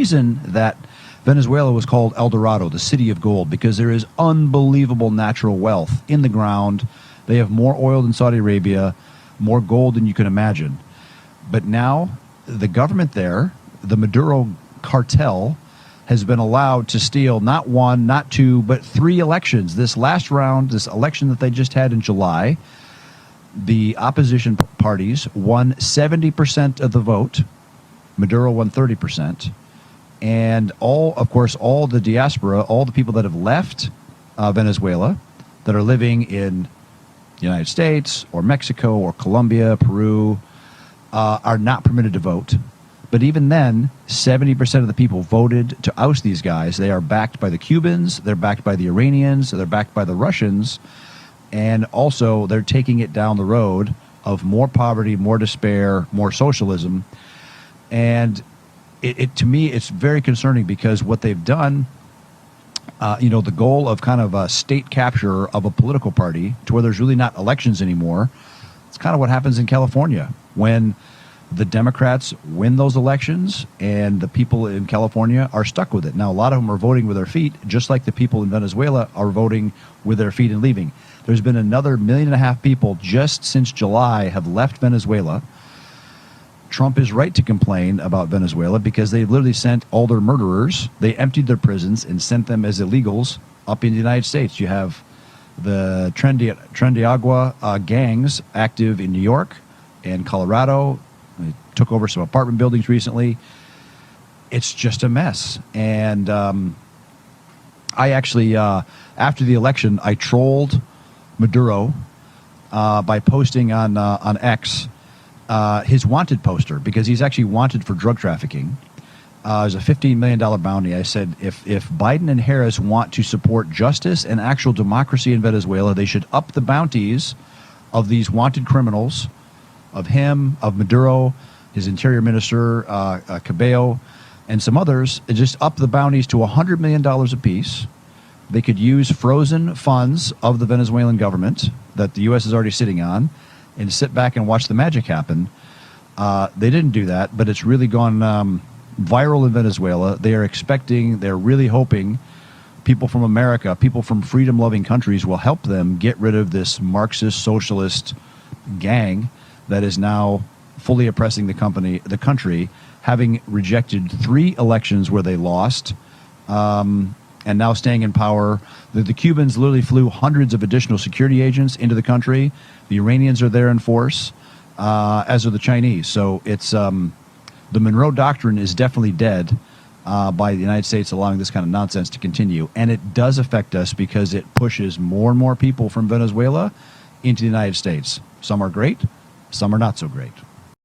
reason that Venezuela was called El Dorado, the city of gold, because there is unbelievable natural wealth in the ground. They have more oil than Saudi Arabia, more gold than you can imagine. But now the government there, the Maduro cartel, has been allowed to steal not one, not two, but 3 elections. This last round, this election that they just had in July, the opposition parties won 70% of the vote. Maduro won 30%. And of course, all the diaspora, all the people that have left Venezuela, that are living in the United States or Mexico or Colombia, Peru, are not permitted to vote. But even then, 70% of the people voted to oust these guys. They are backed by the Cubans, they're backed by the Iranians, they're backed by the Russians, and also they're taking it down the road of more poverty, more despair, more socialism. And to me, it's very concerning, because what they've done, the goal of kind of a state capture of a political party to where there's really not elections anymore, it's kind of what happens in California when the Democrats win those elections and the people in California are stuck with it. Now, a lot of them are voting with their feet, just like the people in Venezuela are voting with their feet and leaving. There's been another 1.5 million people just since July have left Venezuela. Trump is right to complain about Venezuela, because they literally sent all their murderers, they emptied their prisons and sent them as illegals up in the United States. You have the Tren de Agua gangs active in New York and Colorado. They took over some apartment buildings recently. It's just a mess. And I actually, after the election, I trolled Maduro by posting on X his wanted poster, because he's actually wanted for drug trafficking. There's a $15 million bounty. I said, if Biden and Harris want to support justice and actual democracy in Venezuela, they should up the bounties of these wanted criminals, of him, of Maduro, his interior minister, Cabello, and some others, and just up the bounties to $100 million apiece. They could use frozen funds of the Venezuelan government that the U.S. is already sitting on and sit back and watch the magic happen. They didn't do that, but it's really gone viral in Venezuela. They're really hoping people from America, people from freedom-loving countries will help them get rid of this Marxist socialist gang that is now fully oppressing the country, having rejected 3 elections where they lost, and now staying in power. The Cubans literally flew hundreds of additional security agents into the country. The Iranians are there in force, as are the Chinese. So it's the Monroe Doctrine is definitely dead by the United States allowing this kind of nonsense to continue. And it does affect us, because it pushes more and more people from Venezuela into the United States. Some are great, some are not so great.